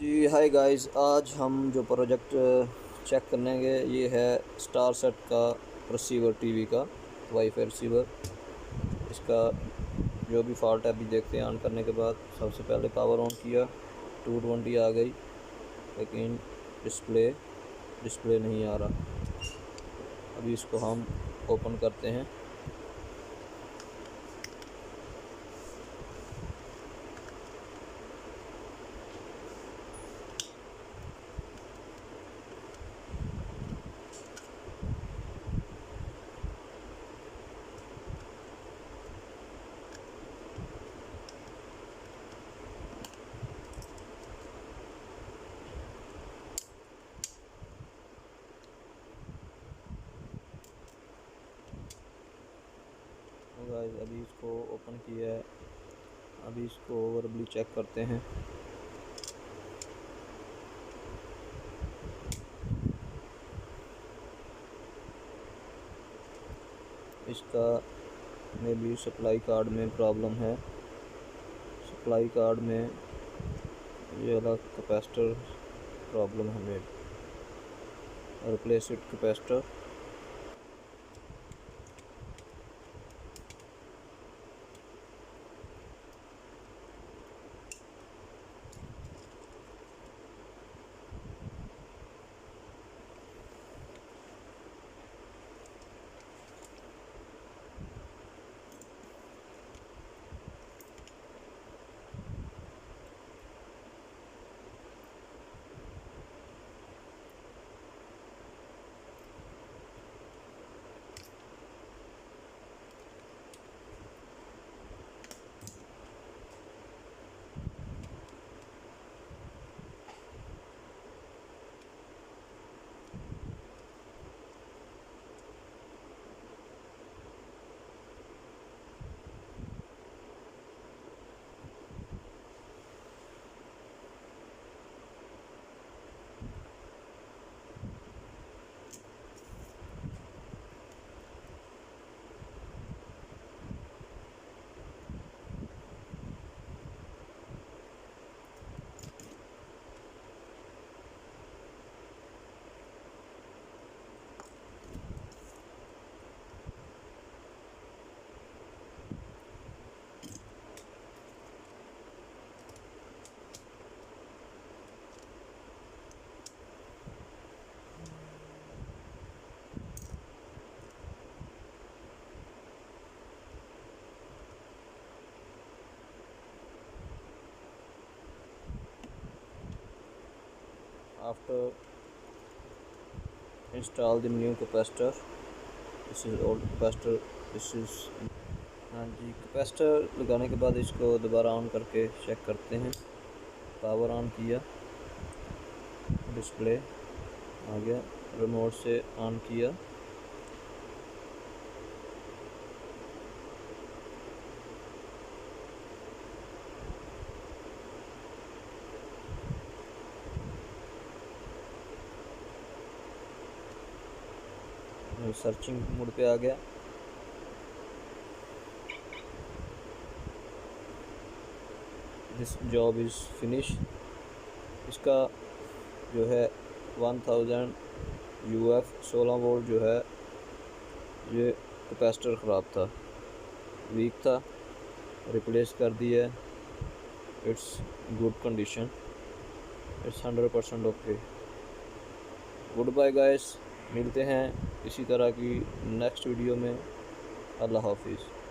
जी hi guys, आज हम जो प्रोजेक्ट चेक करेंगे ये है स्टार सेट का रिसीवर, टीवी का वाईफाई रिसीवर। इसका जो भी फॉल्ट है अभी देखते हैं। ऑन करने के बाद सबसे पहले पावर ऑन किया, 220 आ गई, लेकिन डिस्प्ले नहीं आ रहा। अभी इसको हम ओपन करते हैं। तो गाइस अभी इसको ओपन किया है। अभी इसको ओवरव्यू चेक करते हैं। इसका में भी सप्लाई कार्ड में प्रॉब्लम है। सप्लाई कार्ड में ये वाला कैपेसिटर प्रॉब्लम हमें replace it capacitor. After install the new capacitor, this is old capacitor, this is। हाँ जी, कैपेसिटर लगाने के बाद इसको दोबारा ऑन करके चेक करते हैं। पावर ऑन किया, डिस्प्ले आ गया, रिमोट से ऑन किया, सर्चिंग मोड पे आ गया। This job is finish. इसका जो है 1000 UF 16 वोल्ट जो है ये कैपेसिटर ख़राब था, वीक था, रिप्लेस कर दिया। It's good condition, it's 100% okay. Good bye guys, मिलते हैं इसी तरह की नेक्स्ट वीडियो में। अल्लाह हाफिज़।